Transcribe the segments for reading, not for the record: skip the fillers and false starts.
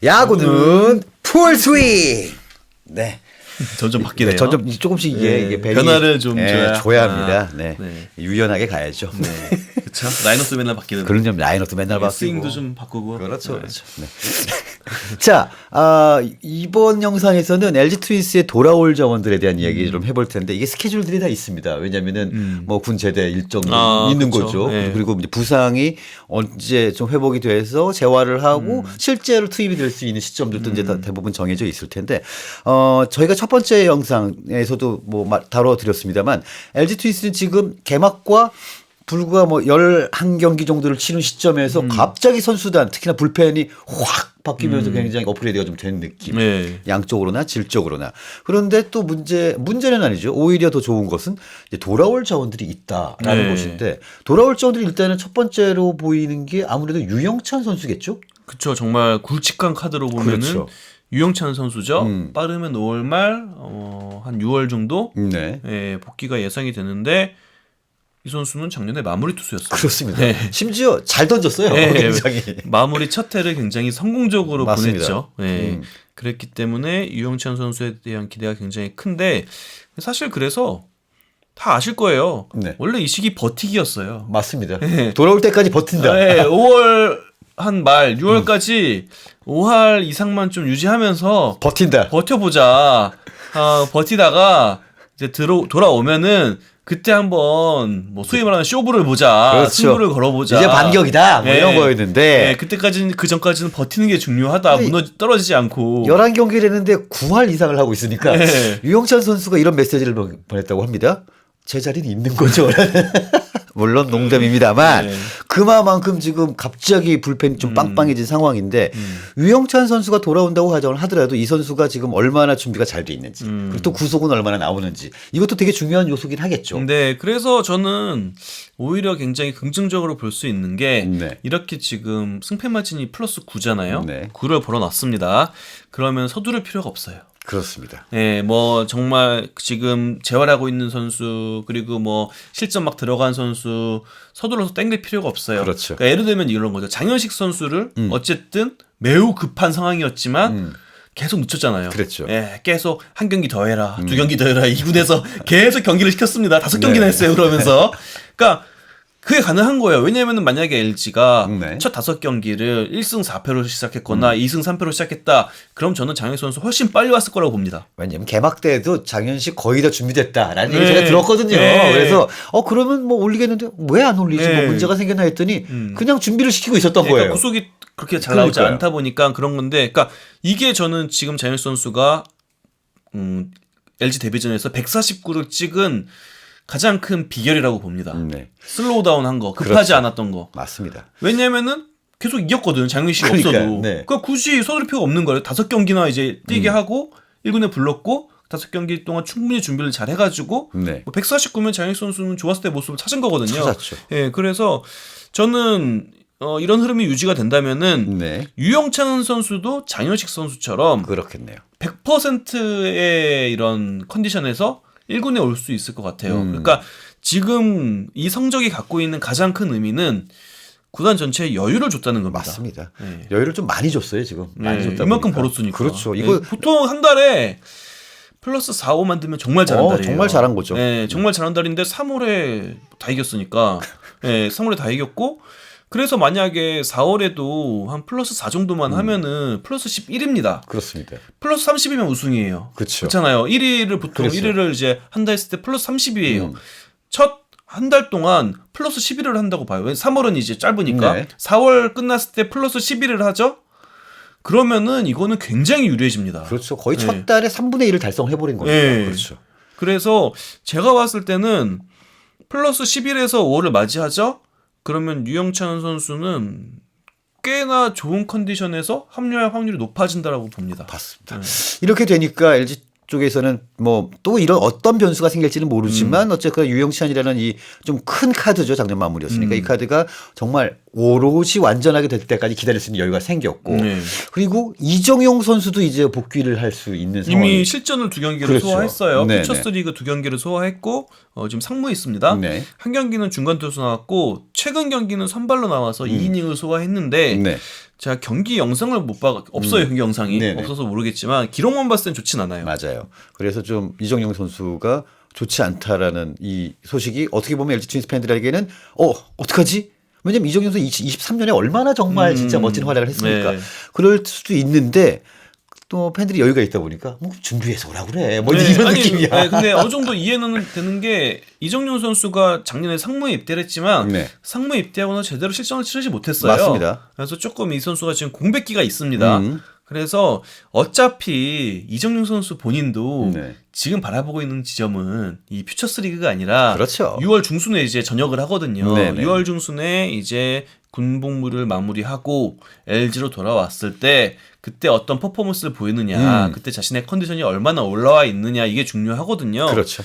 야구는 풀스윙. 네. 점점 바뀌네요. 네, 점점 조금씩 이게 변화를 좀 줘야 합니다. 네. 유연하게 가야죠. 네. 그렇죠. 라인업도 맨날 바뀌는. 그런 점 라인업도 맨날 바뀌고. 스윙도 좀 바꾸고. 그렇죠. 네. 자, 이번 영상에서는 LG 트윈스의 돌아올 자원들에 대한 이야기 좀 해볼 텐데 이게 스케줄들이 다 있습니다. 왜냐하면은 뭐 군 제대 일정이 있는 그렇죠. 거죠. 네. 그리고 이제 부상이 언제 좀 회복이 돼서 재활을 하고 실제로 투입이 될 수 있는 시점들도 이제 다 대부분 정해져 있을 텐데 저희가 첫 번째 영상에서도 뭐 다뤄드렸습니다만 LG 트윈스는 지금 개막과 불과 뭐 11경기 정도를 치는 시점에서 갑자기 선수단 특히나 불펜이 확 바뀌면서 굉장히 업그레이드가 좀 된 느낌. 네. 양쪽으로나 질적으로나. 그런데 또 문제는 아니죠. 오히려 더 좋은 것은 이제 돌아올 자원들이 있다라는 네. 것인데 돌아올 자원들이 일단은 첫 번째로 보이는 게 아무래도 유영찬 선수겠죠. 그렇죠. 정말 굵직한 카드로 보면은 그렇죠. 유영찬 선수죠. 빠르면 5월 말, 한 6월 정도 네. 예, 복귀가 예상이 되는데 이 선수는 작년에 마무리 투수였어요. 그렇습니다. 네. 심지어 잘 던졌어요. 네, 굉장히. 마무리 첫 해를 굉장히 성공적으로 맞습니다. 보냈죠. 네. 그랬기 때문에 유영찬 선수에 대한 기대가 굉장히 큰데 사실 그래서 다 아실 거예요. 네. 원래 이 시기 버티기였어요. 맞습니다. 돌아올 때까지 버틴다. 네, 5월 한 말 6월까지 5할 이상만 좀 유지하면서 버틴다. 버텨보자. 버티다가 이제 돌아오면은 그때 한번 뭐 소위 말하는 쇼부를 보자. 그렇죠. 승부를 걸어보자. 이제 반격이다. 뭐 이런 거였는데. 네, 그때까지는 그 전까지는 버티는 게 중요하다. 떨어지지 않고. 11경기를 했는데 9할 이상을 하고 있으니까 네. 유영찬 선수가 이런 메시지를 보냈다고 합니다. 제 자리는 있는 거죠. 물론 농담입니다만 네. 그만큼 지금 갑자기 불펜이 좀 빵빵해진 상황인데 유영찬 선수가 돌아온다고 하더라도 이 선수가 지금 얼마나 준비가 잘 돼 있는지 그리고 또 구속은 얼마나 나오는지 이것도 되게 중요한 요소긴 하겠죠. 네, 그래서 저는 오히려 굉장히 긍정적으로 볼 수 있는 게 네. 이렇게 지금 승패 마진이 플러스 9잖아요. 네. 9를 벌어놨습니다. 그러면 서두를 필요가 없어요. 그렇습니다. 네, 뭐 정말 지금 재활하고 있는 선수 그리고 뭐 실점 막 들어간 선수 서둘러서 땡길 필요가 없어요. 그렇죠. 그러니까 예를 들면 이런 거죠. 장현식 선수를 어쨌든 매우 급한 상황이었지만 계속 늦췄잖아요. 그랬죠. 예, 계속 한 경기 더 해라, 두 경기 더 해라 2군에서 계속 경기를 시켰습니다. 5경기나 네. 했어요. 그러면서 그러니까 그게 가능한 거예요. 왜냐하면 만약에 LG가 네. 첫 5경기를 1승 4패로 시작했거나 2승 3패로 시작했다. 그럼 저는 장현식 선수 훨씬 빨리 왔을 거라고 봅니다. 왜냐면 개막 때도 장현식 거의 다 준비됐다라는 얘기 네. 제가 들었거든요. 네. 그래서 그러면 뭐 올리겠는데 왜 안 올리지? 네. 뭐 문제가 생겼나 했더니 그냥 준비를 시키고 있었던 그러니까 거예요. 구속이 그렇게 잘 나오지 그러니까요. 않다 보니까 그런 건데, 그러니까 이게 저는 지금 장현식 선수가 LG 데뷔전에서 149를 찍은 가장 큰 비결이라고 봅니다. 네. 슬로우 다운한 거, 급하지 그렇죠. 않았던 거. 맞습니다. 왜냐면은 계속 이겼거든. 장현식이 그러니까요. 없어도. 네. 그러니까 굳이 서둘 필요가 없는 거예요. 5경기나 이제 뛰게 하고 1군에 불렀고 5경기 동안 충분히 준비를 잘 해가지고 네. 149면 장현식 선수는 좋았을 때 모습을 찾은 거거든요. 찾았죠. 예, 그래서 저는 이런 흐름이 유지가 된다면은 네. 유영찬 선수도 장현식 선수처럼 그렇겠네요. 100%의 이런 컨디션에서 1군에 올 수 있을 것 같아요. 그러니까 지금 이 성적이 갖고 있는 가장 큰 의미는 구단 전체에 여유를 줬다는 겁니다. 맞습니다. 네. 여유를 좀 많이 줬어요, 지금. 많이 줬다 이만큼 보니까. 벌었으니까. 그렇죠. 네, 이거 보통 한 달에 플러스 4, 5 만들면 정말 잘한 달이에요. 정말 잘한 거죠. 네, 정말 잘한 달인데 3월에 다 이겼으니까. 네, 3월에 다 이겼고 그래서 만약에 4월에도 한 플러스 4 정도만 하면은 플러스 11입니다. 그렇습니다. 플러스 30이면 우승이에요. 그렇죠. 그렇잖아요. 1위를 보통 그렇죠. 1위를 이제 한다 했을 때 플러스 30이에요. 첫 한 달 동안 플러스 11을 한다고 봐요. 3월은 이제 짧으니까. 네. 4월 끝났을 때 플러스 11을 하죠. 그러면은 이거는 굉장히 유리해집니다. 그렇죠. 거의 네. 첫 달에 3분의 1을 달성해버린 겁니다. 네. 그렇죠. 그래서 제가 봤을 때는 플러스 11에서 5를 맞이하죠. 그러면 유영찬 선수는 꽤나 좋은 컨디션에서 합류할 확률이 높아진다라고 봅니다. 맞습니다. 이렇게 되니까 LG 쪽에서는 뭐 또 이런 어떤 변수가 생길지는 모르지만 어쨌거나 유영찬이라는 이 좀 큰 카드죠. 작년 마무리였으니까 이 카드가 정말 오롯이 완전하게 될 때까지 기다릴 수 있는 여유가 생겼고 네. 그리고 이정용 선수도 이제 복귀를 할 수 있는 상황이 이미 실전을 2경기를 그렇죠. 소화했어요. 네네. 퓨처스 리그 2경기를 소화했고 지금 상무에 있습니다. 네. 한 경기는 중간 투수 나왔고 최근 경기는 선발로 나와서 2이닝을 소화했는데 네. 제가 경기 영상을 못 봐, 없어요 경기 영상이. 네네. 없어서 모르겠지만 기록만 봤을 땐 좋진 않아요. 맞아요. 그래서 좀 이정용 선수가 좋지 않다라는 이 소식이 어떻게 보면 LG 트윈스 팬들에게는 어떡하지? 왜냐면 이정용 선수 23년에 얼마나 정말 진짜 멋진 활약을 했습니까? 네. 그럴 수도 있는데 또 팬들이 여유가 있다 보니까 뭐 준비해서 오라 그래. 뭐 네, 이런 아니, 느낌이야. 네, 근데 어느 정도 이해는 되는 게 이정용 선수가 작년에 상무에 입대를 했지만 네. 상무에 입대하고는 제대로 실전을 치르지 못했어요. 맞습니다. 그래서 조금 이 선수가 지금 공백기가 있습니다. 그래서 어차피 이정용 선수 본인도 네. 지금 바라보고 있는 지점은 이 퓨처스 리그가 아니라 그렇죠. 6월 중순에 이제 전역을 하거든요. 네네. 6월 중순에 이제 군복무를 마무리하고 LG로 돌아왔을 때 그때 어떤 퍼포먼스를 보이느냐, 그때 자신의 컨디션이 얼마나 올라와 있느냐 이게 중요하거든요. 그렇죠.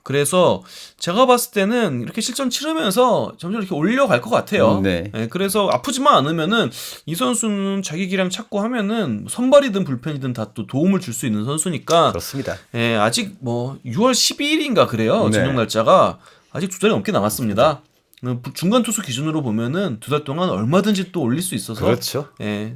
그래서 제가 봤을 때는 이렇게 실전 치르면서 점점 이렇게 올려갈 것 같아요. 네. 그래서 아프지만 않으면은 이 선수는 자기 기량 찾고 하면은 선발이든 불펜이든 다 또 도움을 줄 수 있는 선수니까. 그렇습니다. 아직 뭐 6월 12일인가 그래요. 네. 전역 날짜가 아직 2달이 넘게 남았습니다. 중간 투수 기준으로 보면은 2달 동안 얼마든지 또 올릴 수 있어서. 그렇죠. 예.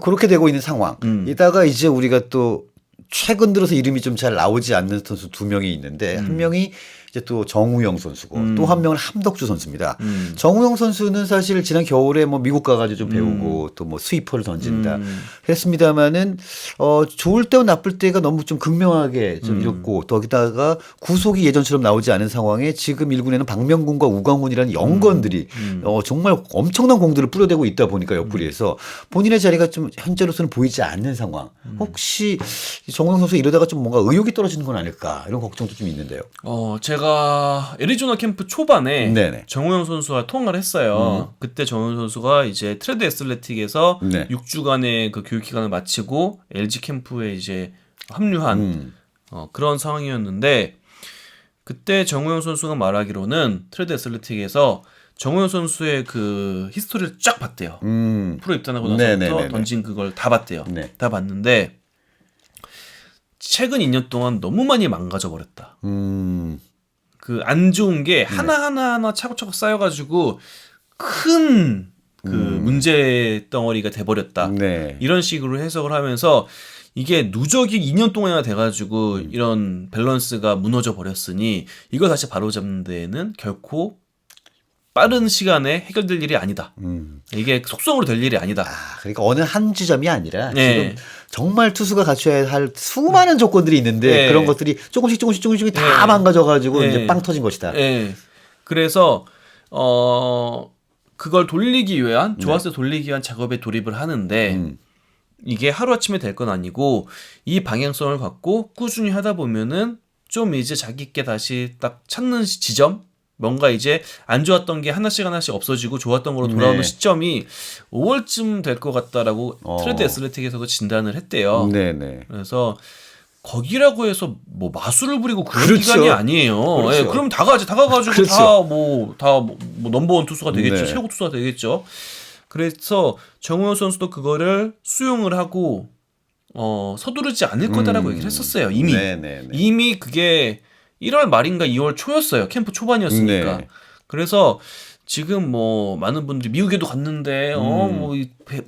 그렇게 되고 있는 상황. 이따가 이제 우리가 또 최근 들어서 이름이 좀 잘 나오지 않는 선수 두 명이 있는데 한 명이 이제 또 정우영 선수고 또 한 명은 함덕주 선수입니다. 정우영 선수는 사실 지난 겨울에 뭐 미국 가가지고 좀 배우고 또 뭐 스위퍼를 던진다 했습니다만은 좋을 때와 나쁠 때가 너무 좀 극명하게 좀 이렇고 거기다가 구속이 예전처럼 나오지 않은 상황에 지금 1군에는 박명군과 우광훈이라는 영건들이 정말 엄청난 공들을 뿌려대고 있다 보니까 옆구리에서 본인의 자리가 좀 현재로서는 보이지 않는 상황. 혹시 정우영 선수 이러다가 좀 뭔가 의욕이 떨어지는 건 아닐까 이런 걱정도 좀 있는데요. 제가 애리조나 캠프 초반에 네네. 정우영 선수와 통화를 했어요. 그때 정우영 선수가 이제 트레드 애슬레틱에서 네. 6주간의 그 교육 기간을 마치고 LG 캠프에 이제 합류한 그런 상황이었는데 그때 정우영 선수가 말하기로는 트레드 애슬레틱에서 정우영 선수의 그 히스토리를 쫙 봤대요. 프로 입단하고 나서부터 네네네네. 던진 그걸 다 봤대요. 네. 다 봤는데 최근 2년 동안 너무 많이 망가져 버렸다. 그 안 좋은 게 하나 차곡차곡 쌓여가지고 큰 그 문제 덩어리가 돼버렸다. 네. 이런 식으로 해석을 하면서 이게 누적이 2년 동안이나 돼가지고 이런 밸런스가 무너져 버렸으니 이거 다시 바로잡는 데에는 결코 빠른 시간에 해결될 일이 아니다. 이게 속성으로 될 일이 아니다. 그러니까 어느 한 지점이 아니라 네. 지금 정말 투수가 갖춰야 할 수많은 조건들이 있는데 네. 그런 것들이 조금씩 다 네. 망가져가지고 네. 이제 빵 터진 것이다. 그래서 그걸 돌리기 위한 좋았을 때 돌리기 위한 작업에 돌입을 하는데 이게 하루아침에 될 건 아니고 이 방향성을 갖고 꾸준히 하다 보면은 좀 이제 자기께 다시 딱 찾는 지점 뭔가 이제 안 좋았던 게 하나씩 없어지고 좋았던 거로 돌아오는 네. 시점이 5월쯤 될 것 같다라고 트레드 애슬레틱에서도 진단을 했대요. 네네. 그래서 거기라고 해서 뭐 마술을 부리고 그런 그렇죠. 기간이 아니에요. 그렇죠. 그럼 다 가가지고 그렇죠. 다 넘버원 투수가 되겠죠. 네. 최고 투수가 되겠죠. 그래서 정우영 선수도 그거를 수용을 하고 서두르지 않을 거다라고 얘기를 했었어요. 이미 네네네. 이미 그게 1월 말인가 2월 초였어요. 캠프 초반이었으니까. 네. 그래서 지금 뭐 많은 분들이 미국에도 갔는데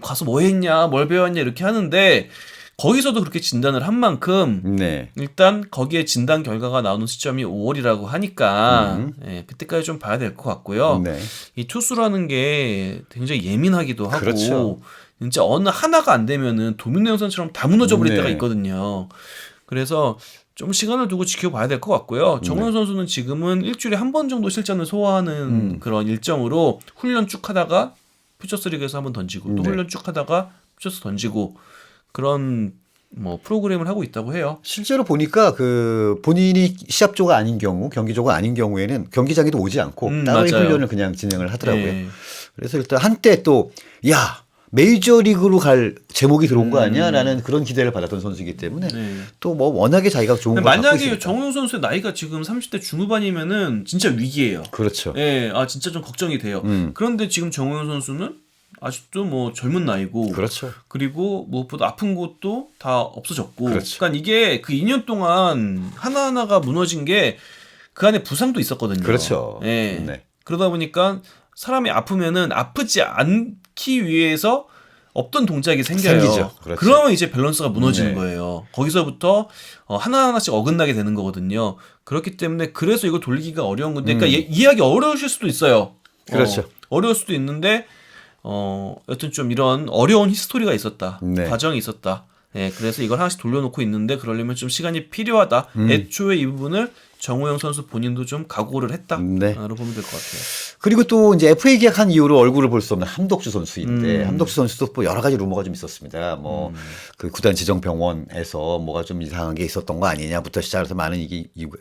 가서 뭐 했냐, 뭘 배웠냐 이렇게 하는데 거기서도 그렇게 진단을 한 만큼 네. 일단 거기에 진단 결과가 나오는 시점이 5월이라고 하니까 그때까지 좀 봐야 될 것 같고요. 네. 이 투수라는 게 굉장히 예민하기도 하고 그렇죠. 진짜 어느 하나가 안 되면은 도미노 형선처럼 다 무너져 버릴 네. 때가 있거든요. 그래서 좀 시간을 두고 지켜봐야 될 것 같고요. 정우영 선수는 지금은 일주일에 한 번 정도 실전을 소화하는 그런 일정으로 훈련 쭉 하다가 퓨처스리그에서 한번 던지고 또 네. 훈련 쭉 하다가 퓨처스 던지고 그런 뭐 프로그램을 하고 있다고 해요. 실제로 보니까 그 본인이 시합조가 아닌 경우, 경기조가 아닌 경우에는 경기장에도 오지 않고 따로 맞아요. 훈련을 그냥 진행을 하더라고요. 네. 그래서 일단 한때 또 메이저리그로 갈 제목이 들어온 거 아니야라는 그런 기대를 받았던 선수이기 때문에 네. 또 뭐 워낙에 자기가 좋은 걸 갖고 만약에 있으니까. 정우영 선수의 나이가 지금 30대 중후반이면은 진짜 위기예요. 그렇죠. 진짜 좀 걱정이 돼요. 음. 그런데 지금 정우영 선수는 아직도 뭐 젊은 나이고 그렇죠. 그리고 무엇보다 아픈 곳도 다 없어졌고 그렇죠. 그러니까 이게 그 2년 동안 하나하나가 무너진 게 그 안에 부상도 있었거든요. 그렇죠. 네. 그러다 보니까 사람이 아프면은 아프지 않기 위해서 없던 동작이 생겨요. 생기죠. 그렇죠. 그러면 이제 밸런스가 무너지는 네. 거예요. 거기서부터 하나하나씩 어긋나게 되는 거거든요. 그렇기 때문에 그래서 이거 돌리기가 어려운 건데, 그러니까 이해하기 어려우실 수도 있어요. 그렇죠. 어려울 수도 있는데, 여튼 좀 이런 어려운 히스토리가 있었다. 네. 과정이 있었다. 네, 그래서 이걸 하나씩 돌려놓고 있는데 그러려면 좀 시간이 필요하다. 애초에 이 부분을 정우영 선수 본인도 좀 각오를 했다. 네. 라고 보면 될 것 같아요. 그리고 또 이제 FA 계약한 이후로 얼굴을 볼 수 없는 함덕주 선수인데 함덕주 선수도 뭐 여러 가지 루머가 좀 있었습니다. 뭐 그 구단 지정 병원에서 뭐가 좀 이상한 게 있었던 거 아니냐부터 시작해서 많은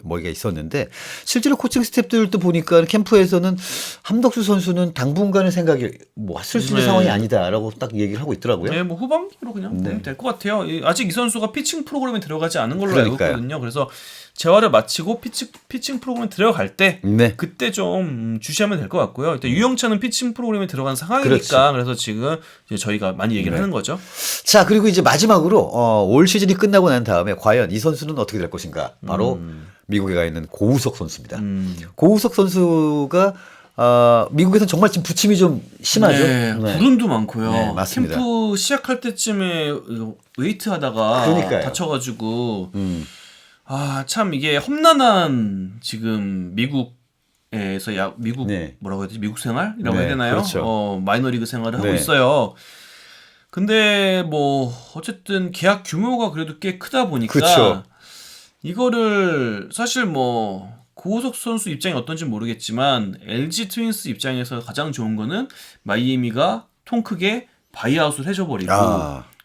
뭐가 있었는데 실제로 코칭 스태프들도 보니까 캠프에서는 함덕주 선수는 당분간의 생각이 뭐 쓸 수 있는 네. 상황이 아니다라고 딱 얘기를 하고 있더라고요. 네, 뭐 후반기로 그냥 보면 될 것 같아요. 아직 이 선수가 피칭 프로그램에 들어가지 않은 걸로 그러니까요. 알고 있거든요. 그래서 재활을 마치고 피칭 프로그램에 들어갈 때 네. 그때 좀 주시하면 될 것 같고요. 일단 유영찬은 피칭 프로그램에 들어간 상황이니까 그렇죠. 그래서 지금 이제 저희가 많이 얘기를 하는 거죠. 자, 그리고 이제 마지막으로 올 시즌이 끝나고 난 다음에 과연 이 선수는 어떻게 될 것인가? 바로 미국에 가 있는 고우석 선수입니다. 고우석 선수가 미국에서는 정말 지금 부침이 좀 심하죠. 네, 불운도 많고요. 네, 맞습니다. 캠프 시작할 때쯤에 웨이트 하다가 그러니까요. 다쳐가지고 참 이게 험난한 지금 미국에서 미국 네. 뭐라고 해야 되지? 미국 생활이라고 네, 해야 되나요? 그렇죠. 마이너리그 생활을 하고 네. 있어요. 근데 뭐 어쨌든 계약 규모가 그래도 꽤 크다 보니까 그렇죠. 이거를 사실 뭐 고우석 선수 입장이 어떤지 모르겠지만 LG 트윈스 입장에서 가장 좋은 거는 마이애미가 통 크게 바이아웃을 해줘버리고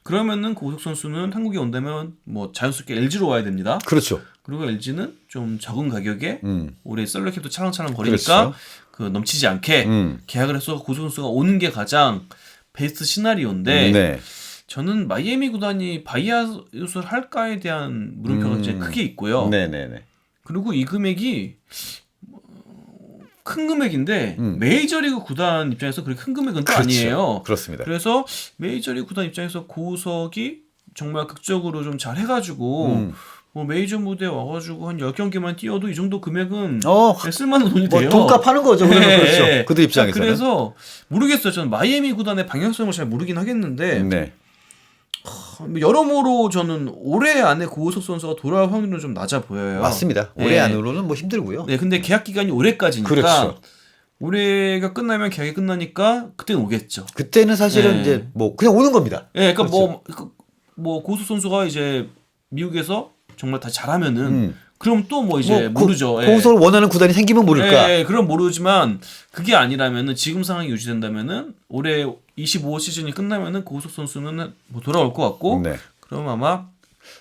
그러면은 고우석 선수는 한국에 온다면 뭐 자연스럽게 LG로 와야 됩니다. 그렇죠. 그리고 LG는 좀 적은 가격에 올해 셀러캡도 차랑차랑 거리니까 그렇죠. 그 넘치지 않게 계약을 해서 고우석 선수가 오는 게 가장 베스트 시나리오인데 네. 저는 마이애미 구단이 바이아웃을 할까에 대한 물음표가 굉장히 크게 있고요. 네네네. 그리고 이 금액이 큰 금액인데 메이저리그 구단 입장에서 그렇게 큰 금액은 또 그렇죠. 아니에요. 그렇습니다. 그래서 메이저리그 구단 입장에서 고우석이 정말 극적으로 좀 잘 해가지고 뭐 메이저 무대에 와가지고 한 10경기만 뛰어도 이 정도 금액은 쓸만한 돈이 돼요. 돈값 하는 거죠. 그렇죠. 그들 입장에서는. 그래서 모르겠어요. 저는 마이애미 구단의 방향성을 잘 모르긴 하겠는데 네. 여러모로 저는 올해 안에 고우석 선수가 돌아올 확률은 좀 낮아 보여요. 맞습니다. 올해 네. 안으로는 뭐 힘들고요. 네, 근데 계약 기간이 올해까지니까 그렇죠. 올해가 끝나면 계약이 끝나니까 그때는 오겠죠. 그때는 사실은 네. 이제 뭐 그냥 오는 겁니다. 예, 그러니까 그렇죠. 뭐 고우석 선수가 이제 미국에서 정말 다 잘하면은 그럼 또 뭐 이제 모르죠. 고우석을 원하는 구단이 생기면 모를까. 예, 그럼 모르지만 그게 아니라면은 지금 상황이 유지된다면은 올해 25호 시즌이 끝나면은 고우석 선수는 뭐 돌아올 것 같고 네. 그럼 아마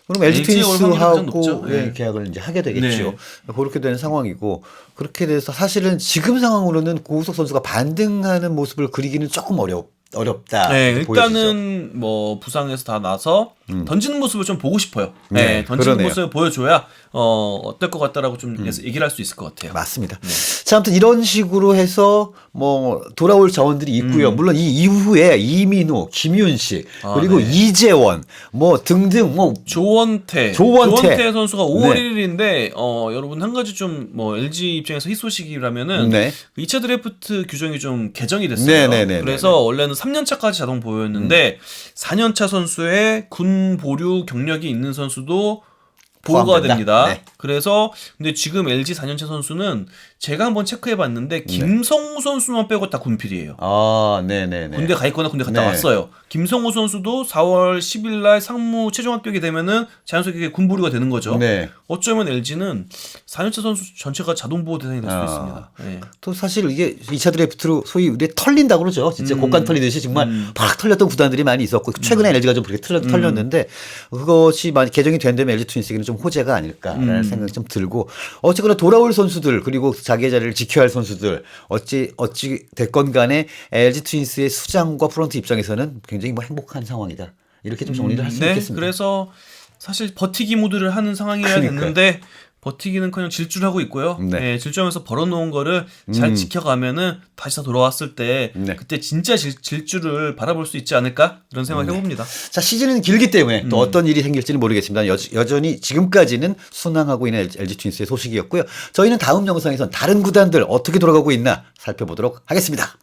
그럼 LG LG 올 확률이 가장 높죠. 트윈스하고 네. 계약을 이제 하게 되겠죠. 네. 그렇게 되는 상황이고 그렇게 돼서 사실은 지금 상황으로는 고우석 선수가 반등하는 모습을 그리기는 조금 어렵다. 네, 이렇게 보여지죠. 일단은 뭐 부상에서 다 나서 던지는 모습을 좀 보고 싶어요. 네, 네, 던지는 그러네요. 모습을 보여줘야 어떨 것 같다라고 좀 얘기를 할 수 있을 것 같아요. 맞습니다. 자, 아무튼 이런 식으로 해서 뭐 돌아올 자원들이 있고요. 물론 이 이후에 이민호, 김윤식 그리고 네. 이재원 뭐 등등 뭐 조원태 선수가 5월 네. 1일인데 여러분 한 가지 좀 뭐 LG 입장에서 희소식이라면은 네. 2차 드래프트 규정이 좀 개정이 됐어요. 네네네네. 그래서 원래는 3년차까지 자동 보유였는데 4년차 선수의 군 보류 경력이 있는 선수도 보호가 포함된다? 됩니다. 네. 그래서 근데 지금 LG 4년차 선수는 제가 한번 체크해봤는데 김성우 선수만 빼고 다 군필이에요. 네네네. 군대 가 있거나 군대 갔다 네. 왔어요. 김성우 선수도 4월 10일 날 상무 최종 합격이 되면은 자연스럽게 군보류가 되는 거죠. 네. 어쩌면 LG는 4년차 선수 전체가 자동 보호 대상이 될 수도 있습니다. 네. 또 사실 이게 2차 드래프트로 소위 우리 털린다고 그러죠. 진짜 곡간 털리듯이 정말 팍 털렸던 구단들이 많이 있었고 최근에 LG가 좀 그렇게 털렸는데 그것이 많이 개정이 된다면 LG 트윈스에게는 좀 호재가 아닐까라는 생각이 좀 들고 어쨌거나 돌아올 선수들 그리고 자기의 자리를 지켜야 할 선수들 어찌 됐건 간에 LG 트윈스의 수장과 프런트 입장에서는 굉장히 뭐 행복한 상황이다. 이렇게 좀 정리를 할 수 네, 있겠습니다. 그래서 사실 버티기 모드를 하는 상황이어야 그러니까요. 됐는데 버티기는커녕 질주하고 있고요. 네. 네, 질주하면서 벌어놓은 거를 잘 지켜가면은 다시 다 돌아왔을 때 네. 그때 진짜 질주를 바라볼 수 있지 않을까 이런 생각을 해봅니다. 자, 시즌은 길기 때문에 또 어떤 일이 생길지는 모르겠습니다. 여전히 지금까지는 순항하고 있는 LG 트윈스의 소식이었고요. 저희는 다음 영상에선 다른 구단들 어떻게 돌아가고 있나 살펴보도록 하겠습니다.